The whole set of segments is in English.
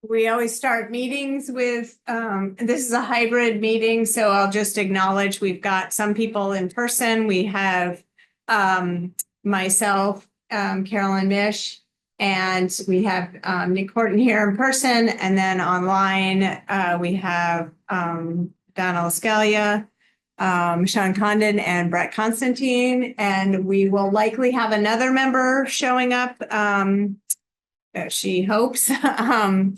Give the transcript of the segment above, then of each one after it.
We always start meetings with, this is a hybrid meeting, so I'll just acknowledge we've got some people in person. We have myself, Carolyn Mish, and we have Nick Horton here in person, and then online we have Donna Lascalia, Sean Condon, and Brett Constantine, and we will likely have another member showing up. She hopes. That's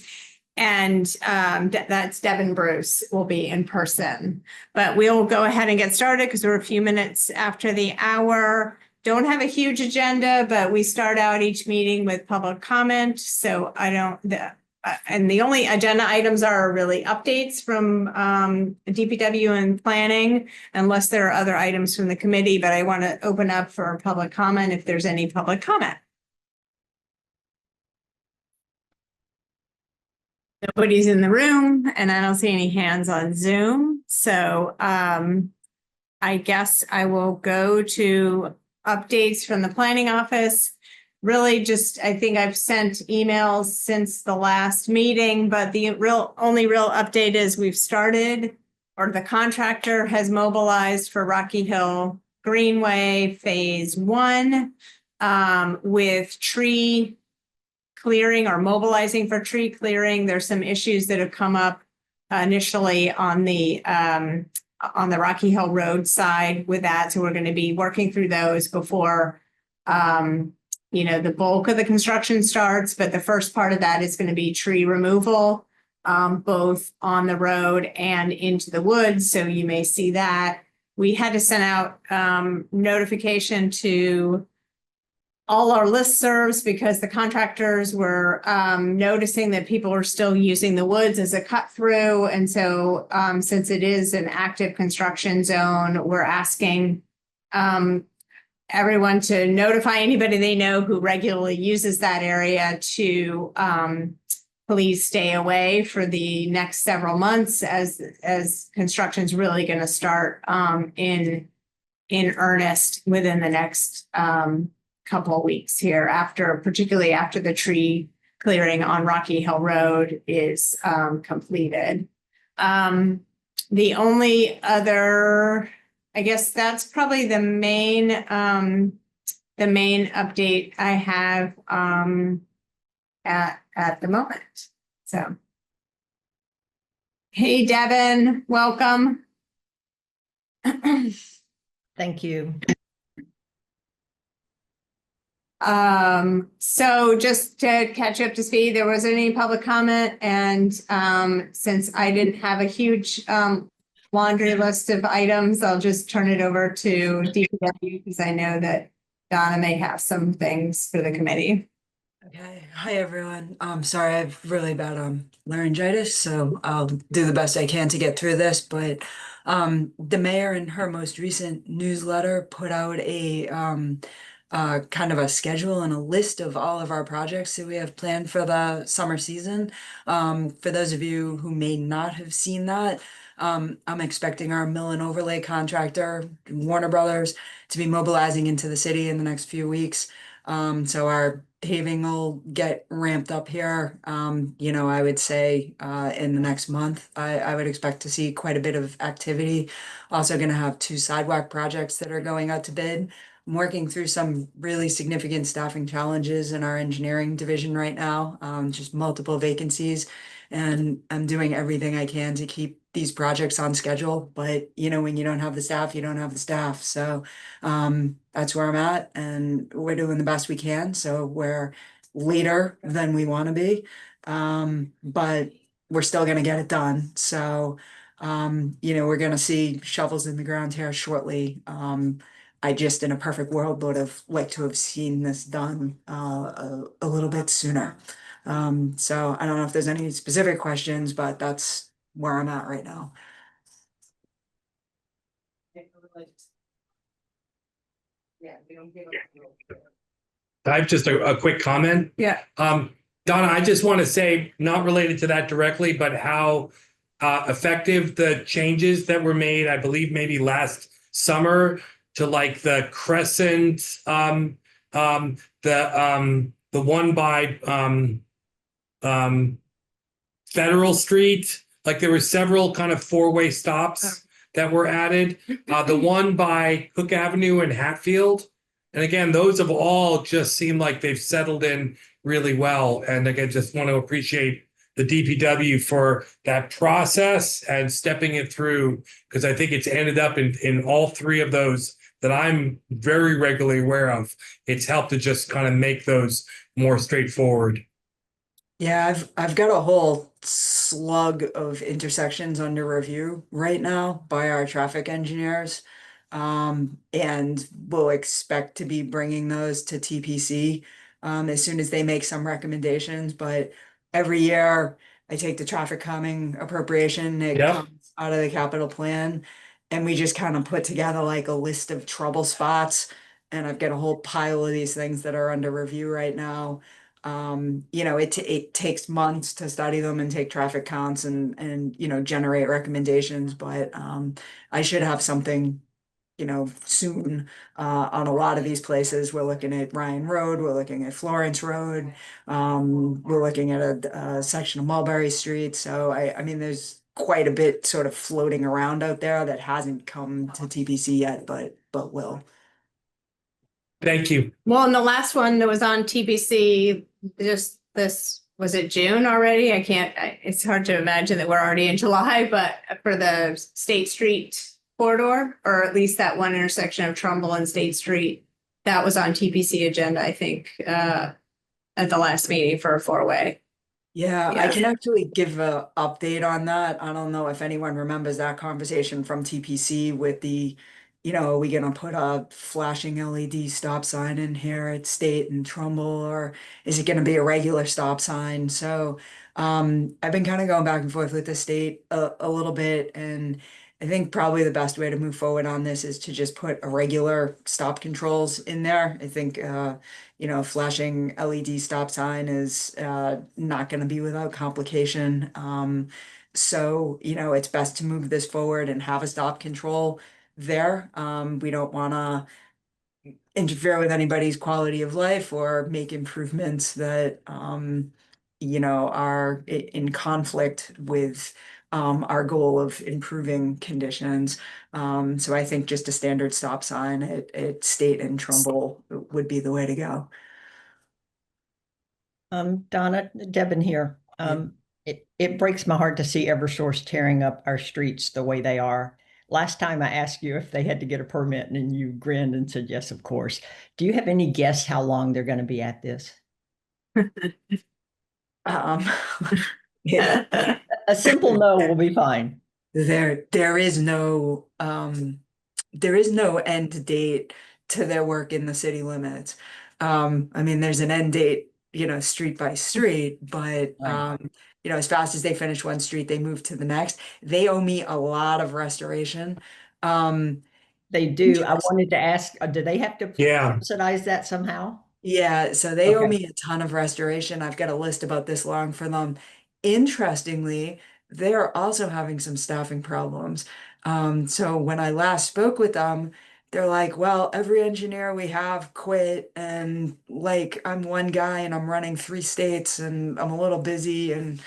Devin Bruce will be in person. But we'll go ahead and get started because we're a few minutes after the hour. Don't have a huge agenda, but we start out each meeting with public comment. So and the only agenda items are really updates from DPW and planning, unless there are other items from the committee. But I want to open up for public comment if there's any public comment. Nobody's in the room, and I don't see any hands on Zoom. So I guess I will go to updates from the planning office. Really just, I think I've sent emails since the last meeting, but the only real update is we've started, or the contractor has mobilized for Rocky Hill Greenway Phase 1 with tree clearing or mobilizing for tree clearing. There's some issues that have come up initially on the Rocky Hill Road side with that. So we're going to be working through those before, the bulk of the construction starts. But the first part of that is going to be tree removal, both on the road and into the woods. So you may see that. We had to send out notification to all our listservs because the contractors were noticing that people are still using the woods as a cut through. And so since it is an active construction zone, we're asking everyone to notify anybody they know who regularly uses that area to please stay away for the next several months as construction is really going to start in earnest within the next couple of weeks here, particularly after the tree clearing on Rocky Hill Road is completed. The only other, I guess that's probably the main update I have at the moment. So, hey Devin, welcome. Thank you. So just to catch up to speed, there wasn't any public comment, and since I didn't have a huge laundry list of items, I'll just turn it over to DPW because I know that Donna may have some things for the committee. Okay. Hi, everyone. Sorry, I have really bad laryngitis, so I'll do the best I can to get through this. But the mayor in her most recent newsletter put out a kind of a schedule and a list of all of our projects that we have planned for the summer season. For those of you who may not have seen that, I'm expecting our mill and overlay contractor, Warner Brothers, to be mobilizing into the city in the next few weeks. So our paving will get ramped up here. I would say in the next month, I would expect to see quite a bit of activity. Also going to have 2 sidewalk projects that are going out to bid. I'm working through some really significant staffing challenges in our engineering division right now, just multiple vacancies, and I'm doing everything I can to keep these projects on schedule. But, when you don't have the staff, you don't have the staff. So that's where I'm at, and we're doing the best we can. So we're later than we want to be, but we're still going to get it done. So, we're going to see shovels in the ground here shortly. I just, in a perfect world, would have liked to have seen this done a little bit sooner. So I don't know if there's any specific questions, but that's where I'm at right now. I have just a quick comment. Yeah. Donna, I just want to say, not related to that directly, but how effective the changes that were made, I believe maybe last summer, to like the Crescent, the one by Federal Street, like there were several kind of four-way stops that were added. The one by Cook Avenue and Hatfield. And again, those have all just seemed like they've settled in really well. And again, just want to appreciate the DPW for that process and stepping it through, because I think it's ended up in all three of those that I'm very regularly aware of. It's helped to just kind of make those more straightforward. Yeah, I've got a whole slug of intersections under review right now by our traffic engineers. And we'll expect to be bringing those to TPC as soon as they make some recommendations. But every year I take the traffic calming appropriation, it Yep. comes out of the capital plan, and we just kind of put together like a list of trouble spots. And I've got a whole pile of these things that are under review right now. It takes months to study them and take traffic counts and generate recommendations, but I should have something soon on a lot of these places. We're looking at Ryan Road, we're looking at Florence Road, we're looking at a section of Mulberry Street. So I mean, there's quite a bit sort of floating around out there that hasn't come to TPC yet, but will. Thank you. Well, and the last one that was on TPC, just this, was it June already? It's hard to imagine that we're already in July, but for the State Street corridor, or at least that one intersection of Trumbull and State Street, that was on TPC agenda, I think, at the last meeting for a four-way. Yeah, I Yeah. can actually give a update on that. I don't know if anyone remembers that conversation from TPC with are we gonna put a flashing LED stop sign in here at State and Trumbull, or is it gonna be a regular stop sign? So I've been kind of going back and forth with the state a little bit, and I think probably the best way to move forward on this is to just put a regular stop controls in there. I think flashing LED stop sign is not going to be without complication. So, it's best to move this forward and have a stop control there. We don't want to interfere with anybody's quality of life or make improvements that, are in conflict with our goal of improving conditions. So I think just a standard stop sign at State and Trumbull would be the way to go. Donna, Devin here. It breaks my heart to see Eversource tearing up our streets the way they are. Last time I asked you if they had to get a permit, and you grinned and said, yes, of course. Do you have any guess how long they're going to be at this? Yeah, A simple no will be fine. there is no end date to their work in the city limits. I mean, there's an end date, street by street, but Right. as fast as they finish one street, they move to the next. They owe me a lot of restoration. They do. I wanted to ask, do they have to Yeah. subsidize that somehow? Yeah, so they owe Okay. me a ton of restoration. I've got a list about this long for them. Interestingly, they're also having some staffing problems. So when I last spoke with them, they're like, well, every engineer we have quit, and like I'm one guy and I'm running 3 states and I'm a little busy, and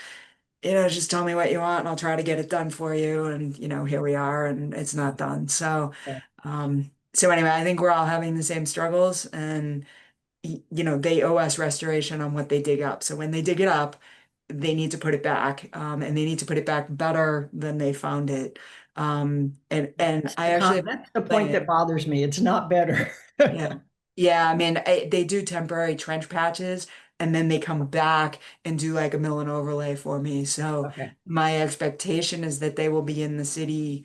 just tell me what you want and I'll try to get it done for you. And here we are, and it's not done. So Yeah. so anyway, I think we're all having the same struggles, and they owe us restoration on what they dig up. So when they dig it up, they need to put it back, and they need to put it back better than they found it. And I actually, That's the point that bothers me. It's not better. yeah. I mean, they do temporary trench patches, and then they come back and do like a mill and overlay for me. So Okay. my expectation is that they will be in the city,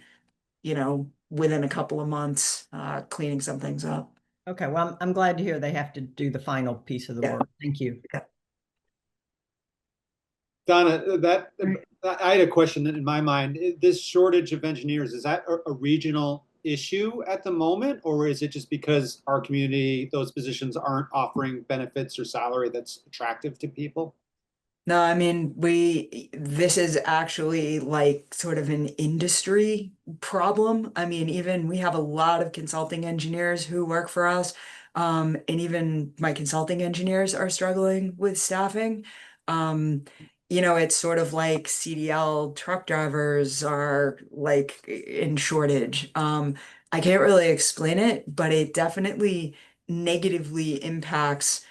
within a couple of months, cleaning some things up. Okay. Well, I'm glad to hear they have to do the final piece of the Yeah. work. Thank you. Donna, I had a question in my mind. This shortage of engineers, is that a regional issue at the moment, or is it just because our community, those positions aren't offering benefits or salary that's attractive to people? No, I mean, this is actually like sort of an industry problem. I mean, even we have a lot of consulting engineers who work for us. And even my consulting engineers are struggling with staffing. you know, it's sort of like CDL truck drivers are like in shortage. I can't really explain it, but it definitely negatively impacts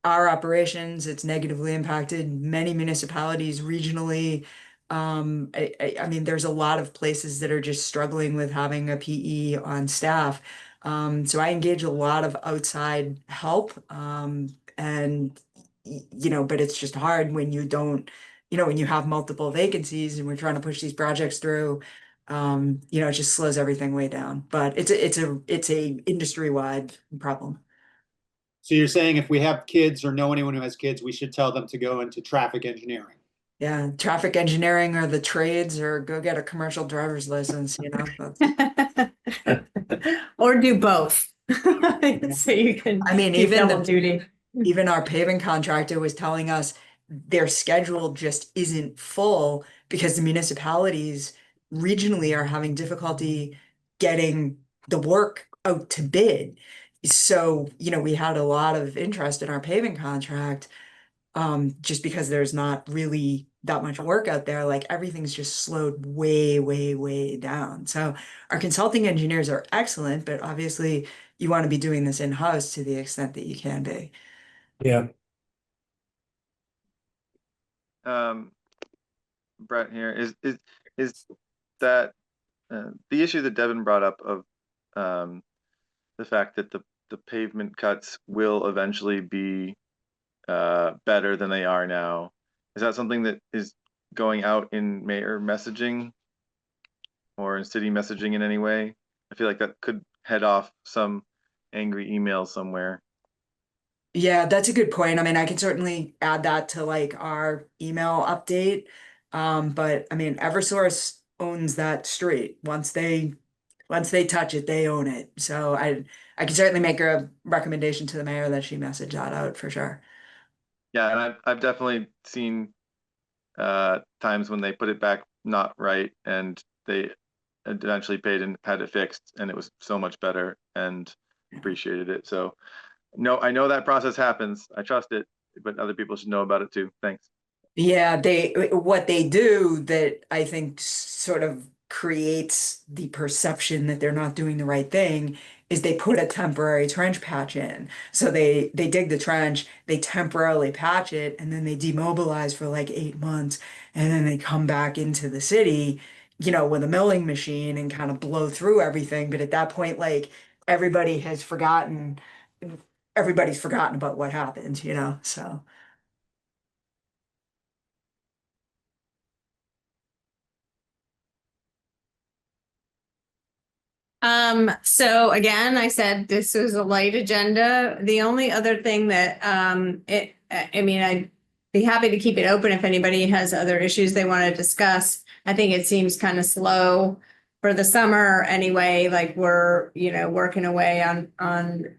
our operations. It's negatively impacted many municipalities regionally. I mean, there's a lot of places that are just struggling with having a PE on staff. So I engage a lot of outside help. And you know, but it's just hard when you don't, you know, when you have multiple vacancies and we're trying to push these projects through. You know, it just slows everything way down. But it's a industry-wide problem. So you're saying if we have kids or know anyone who has kids, we should tell them to go into traffic engineering? Yeah, traffic engineering or the trades or go get a commercial driver's license, you know. Or do both. So you can I mean, keep even double duty. even our paving contractor was telling us their schedule just isn't full because the municipalities regionally are having difficulty getting the work out to bid. So, you know, we had a lot of interest in our paving contract, just because there's not really that much work out there, like everything's just slowed way, way, way down. So our consulting engineers are excellent, but obviously you want to be doing this in-house to the extent that you can be. Yeah. Brett here is that the issue that Devin brought up of the fact that the pavement cuts will eventually be better than they are now. Is that something that is going out in mayor messaging or in city messaging in any way? I feel like that could head off some angry email somewhere. Yeah, that's a good point. I mean, I can certainly add that to like our email update. But I mean, Eversource owns that street. Once they touch it, they own it. So I can certainly make a recommendation to the mayor that she message that out for sure. Yeah, and I've definitely seen times when they put it back not right and they eventually paid and had it fixed and it was so much better and appreciated it. So no, I know that process happens. I trust it, but other people should know about it too. Thanks. Yeah, what they do that I think sort of creates the perception that they're not doing the right thing is they put a temporary trench patch in. So they dig the trench, they temporarily patch it, and then they demobilize for like 8 months, and then they come back into the city, you know, with a milling machine and kind of blow through everything. But at that point, like everybody has forgotten, everybody's forgotten about what happened, you know, so. So again, I said this was a light agenda. The only other thing that, I mean, I'd be happy to keep it open if anybody has other issues they want to discuss. I think it seems kind of slow for the summer anyway, like we're, you know, working away on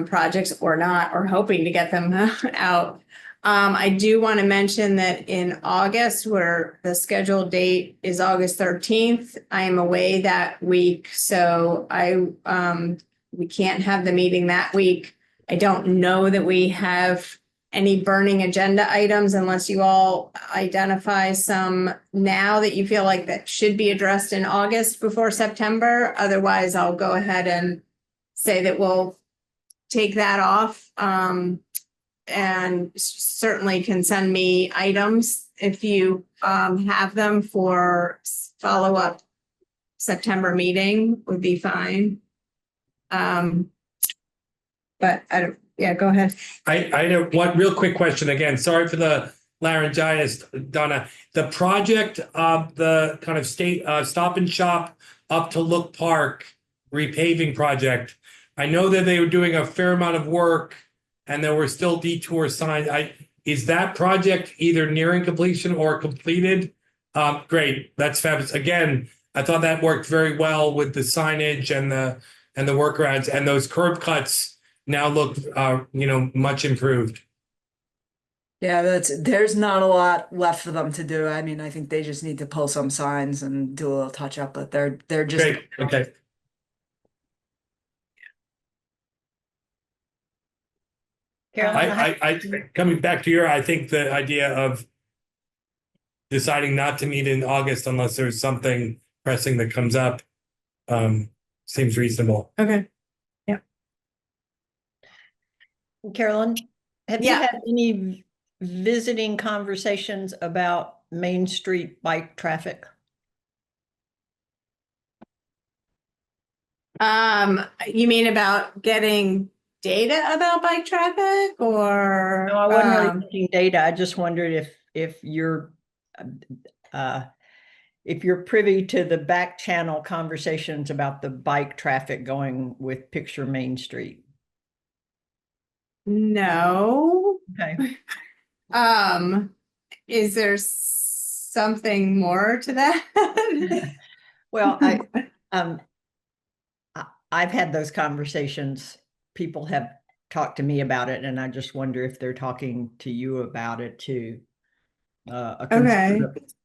projects or not, or hoping to get them out. I do want to mention that in August, where the scheduled date is August 13th, I am away that week. So we can't have the meeting that week. I don't know that we have any burning agenda items unless you all identify some now that you feel like that should be addressed in August before September. Otherwise, I'll go ahead and say that we'll take that off. And certainly can send me items if you have them for follow-up September meeting would be fine. But I don't, yeah, go ahead. I know one real quick question again. Sorry for the laryngitis, Donna. The project of the kind of state Stop and Shop up to Look Park repaving project. I know that they were doing a fair amount of work and there were still detour signs. Is that project either nearing completion or completed? Great, that's fabulous. Again, I thought that worked very well with the signage and the workarounds, and those curb cuts now look, you know, much improved. Yeah, there's not a lot left for them to do. I mean, I think they just need to pull some signs and do a little touch up, but they're just Great, okay. Carolyn, I coming back to your, I think the idea of deciding not to meet in August unless there's something pressing that comes up, seems reasonable. Okay. Carolyn, have you Yeah. had any visiting conversations about Main Street bike traffic? You mean about getting data about bike traffic or? No, I wasn't really thinking data. I just wondered if you're privy to the back channel conversations about the bike traffic going with Picture Main Street. No. Okay. Is there something more to that? Well, I've had those conversations. People have talked to me about it, and I just wonder if they're talking to you about it too. Okay.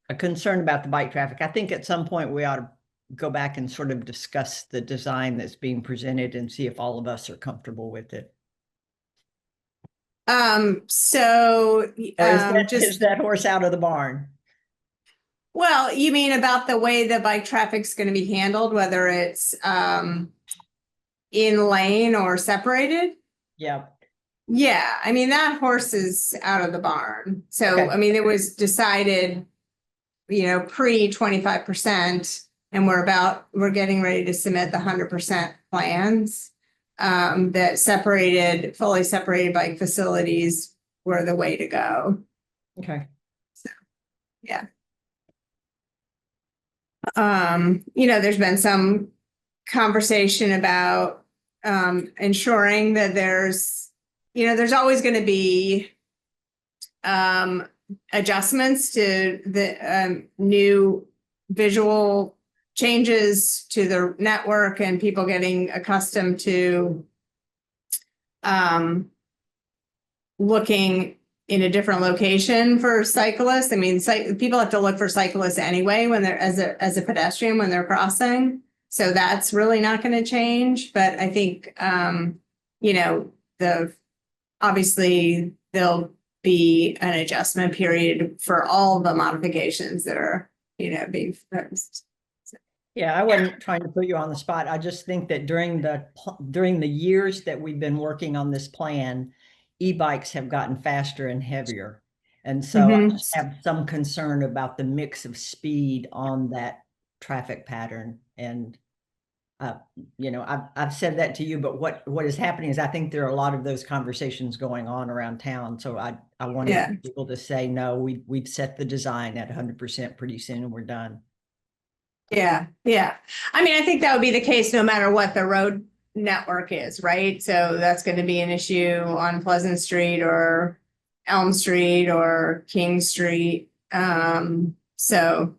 A concern about the bike traffic. I think at some point we ought to go back and sort of discuss the design that's being presented and see if all of us are comfortable with it. So, Or is just, that horse out of the barn? well, you mean about the way the bike traffic's going to be handled, whether it's, in lane or separated? Yeah. Yeah, I mean, that horse is out of the barn. So, Okay. I mean, it was decided, pre 25%, and we're getting ready to submit the 100% plans. That fully separated bike facilities were the way to go. Okay. Yeah. There's been some conversation about ensuring that there's always going to be adjustments to the new visual changes to the network and people getting accustomed to looking in a different location for cyclists. I mean, people have to look for cyclists anyway when they're as a pedestrian when they're crossing. So that's really not going to change. But I think obviously there'll be an adjustment period for all the modifications that are being proposed. Yeah, I wasn't trying to put you on the spot. I just think that during the years that we've been working on this plan, e-bikes have gotten faster and heavier. And so I just have some concern about the mix of speed on that traffic pattern. And I've said that to you, but what is happening is I think there are a lot of those conversations going on around town. So I wanted people to say, no, we've set the design at 100% pretty soon and we're done. Yeah. I mean, I think that would be the case no matter what the road network is, right? So that's going to be an issue on Pleasant Street or Elm Street or King Street. So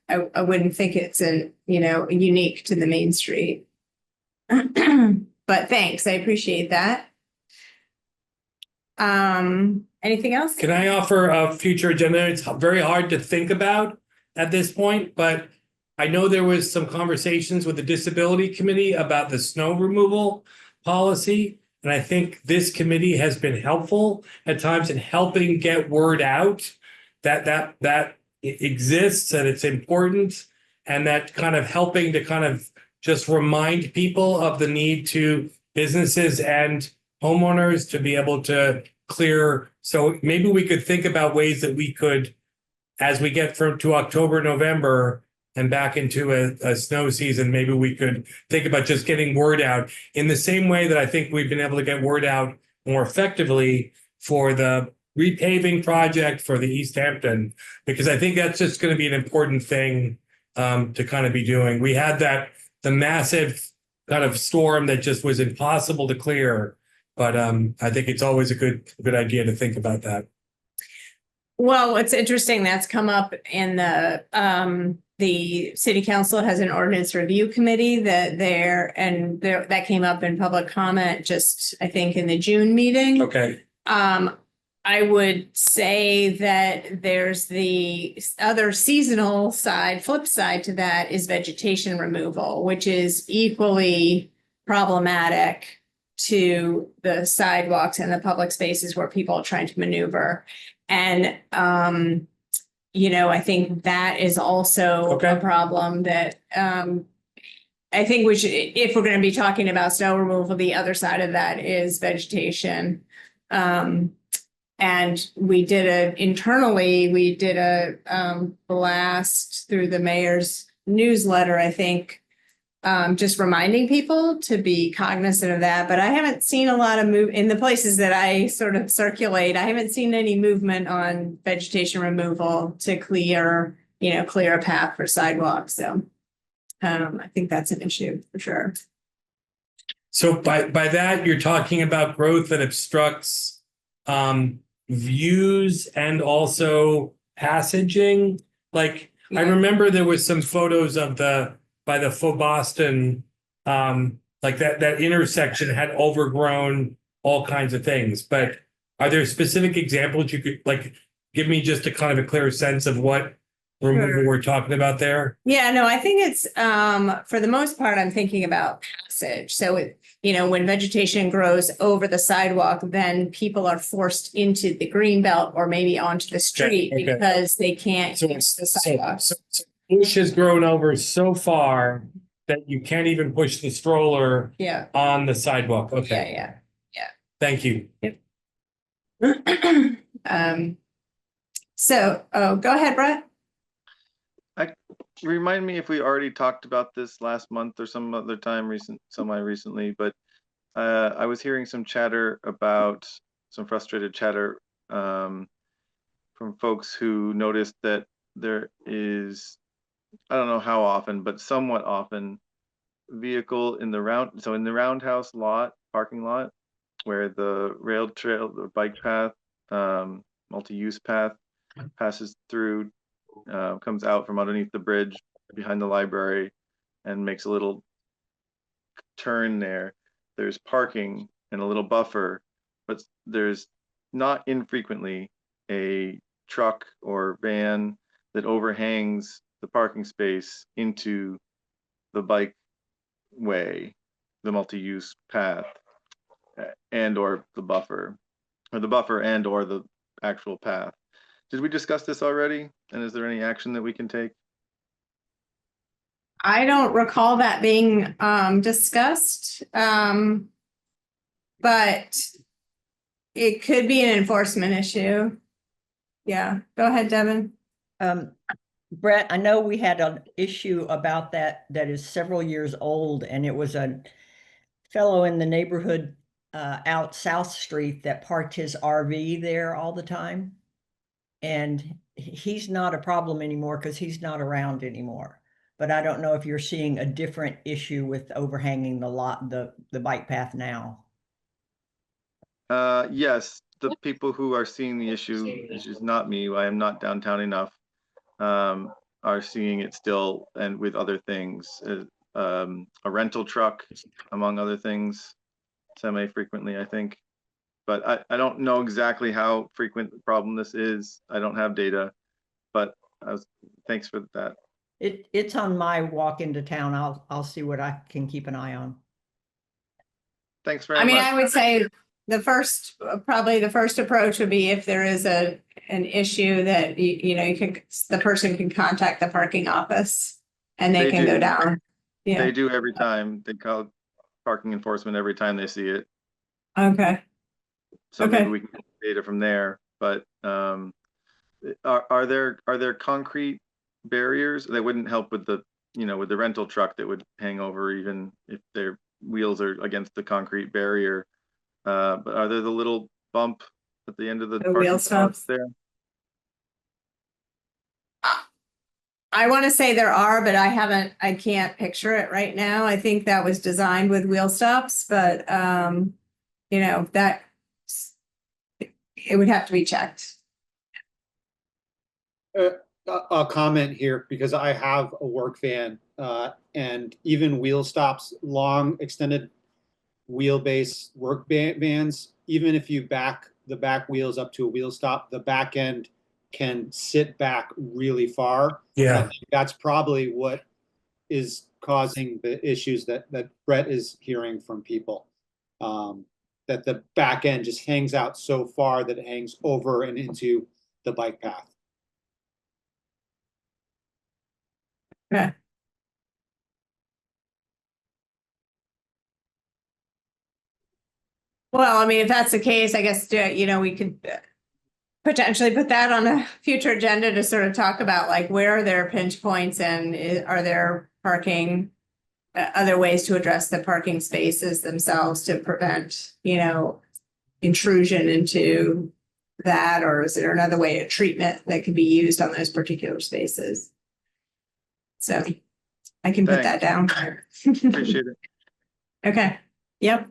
I wouldn't think it's unique to the Main Street. But thanks, I appreciate that. Anything else? Can I offer a future agenda? It's very hard to think about at this point, but I know there was some conversations with the Disability Committee about the snow removal policy. And I think this committee has been helpful at times in helping get word out that it exists and it's important, and that kind of helping to kind of just remind people of the need to businesses and homeowners to be able to clear. So maybe we could think about ways that we could, as we get to October, November, and back into a snow season, maybe we could think about just getting word out in the same way that I think we've been able to get word out more effectively for the repaving project for the East Hampton, because I think that's just going to be an important thing to kind of be doing. We had the massive kind of storm that just was impossible to clear, but I think it's always a good idea to think about that. Well, it's interesting that's come up in the city council has an ordinance review committee that that came up in public comment just, I think, in the June meeting. Okay. I would say that there's the other seasonal side, flip side to that is vegetation removal, which is equally problematic to the sidewalks and the public spaces where people are trying to maneuver. And I think that is also Okay. a problem that, I think we should, if we're going to be talking about snow removal, the other side of that is vegetation. And we did a blast through the mayor's newsletter, I think, just reminding people to be cognizant of that. But I haven't seen a lot of move in the places that I sort of circulate. I haven't seen any movement on vegetation removal to clear a path for sidewalks. So I think that's an issue for sure. So by that, you're talking about growth that obstructs views and also passaging. Like I remember there was some photos of by the Faux Boston, like that intersection had overgrown all kinds of things. But are there specific examples you could like give me just a kind of a clear sense of what removal we're talking about there? Yeah, no, I think it's for the most part, I'm thinking about passage. So when vegetation grows over the sidewalk, then people are forced into the green belt or maybe onto the street Okay. because they can't use the sidewalk. So bush has grown over so far that you can't even push the stroller Yeah, on the sidewalk. Okay, yeah. thank you. Go ahead, Brett. Remind me if we already talked about this last month or some other time semi-recently, but I was hearing some frustrated chatter from folks who noticed that there is, I don't know how often, but somewhat often, vehicle in the roundhouse parking lot, where the rail trail, the bike path, multi-use path passes through, comes out from underneath the bridge behind the library and makes a little turn there. There's parking and a little buffer, but there's not infrequently a truck or van that overhangs the parking space into the bike way, the multi-use path, and or the buffer and or the actual path. Did we discuss this already? And is there any action that we can take? I don't recall that being discussed, but it could be an enforcement issue. Yeah, go ahead, Devin. Brett, I know we had an issue about that is several years old, and it was a fellow in the neighborhood out South Street that parked his RV there all the time. And he's not a problem anymore because he's not around anymore. But I don't know if you're seeing a different issue with overhanging the bike path now. Yes, the people who are seeing the issue, which is not me, I am not downtown enough, are seeing it still, and with other things, a rental truck, among other things, semi-frequently, I think. But I don't know exactly how frequent the problem this is. I don't have data, but thanks for that. It's on my walk into town. I'll see what I can keep an eye on. Thanks very much. I would say probably the first approach would be if there is an issue that the person can contact the parking office and they can go down. Yeah. They do every time. They call parking enforcement every time they see it. Okay. So maybe we can get data from there. But are there concrete barriers that wouldn't help with the rental truck that would hang over even if their wheels are against the concrete barrier? But are there the little bump at the end of the wheel stops there? I want to say there are, but I can't picture it right now. I think that was designed with wheel stops, but that it would have to be checked. I'll comment here because I have a work van, and even wheel stops, long extended wheelbase work vans, even if you back the back wheels up to a wheel stop, the back end can sit back really far. Yeah. I think that's probably what is causing the issues that Brett is hearing from people. That the back end just hangs out so far that it hangs over and into the bike path. Okay. Well, I mean, if that's the case, I guess, we could potentially put that on a future agenda to sort of talk about like where are there pinch points and are there parking, other ways to address the parking spaces themselves to prevent, intrusion into that, or is there another way of treatment that can be used on those particular spaces? So I can put that down. Appreciate it. Okay. Yep.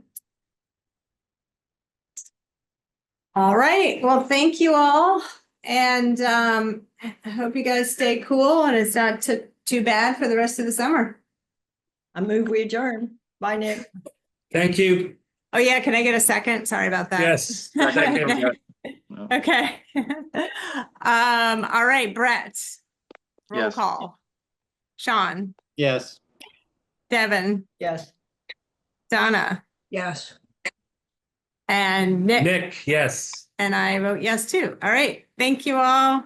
All right. Well, thank you all. And I hope you guys stay cool and it's not too bad for the rest of the summer. I move we adjourn. Bye, Nick. Thank you. Oh, yeah. Can I get a second? Sorry about that. Yes. Second. Okay. All right, Brett. Roll Yes. call. Sean, Yes. Devin, Yes. Donna, Yes. and Nick. Nick, yes. And I vote yes too. All right. Thank you all.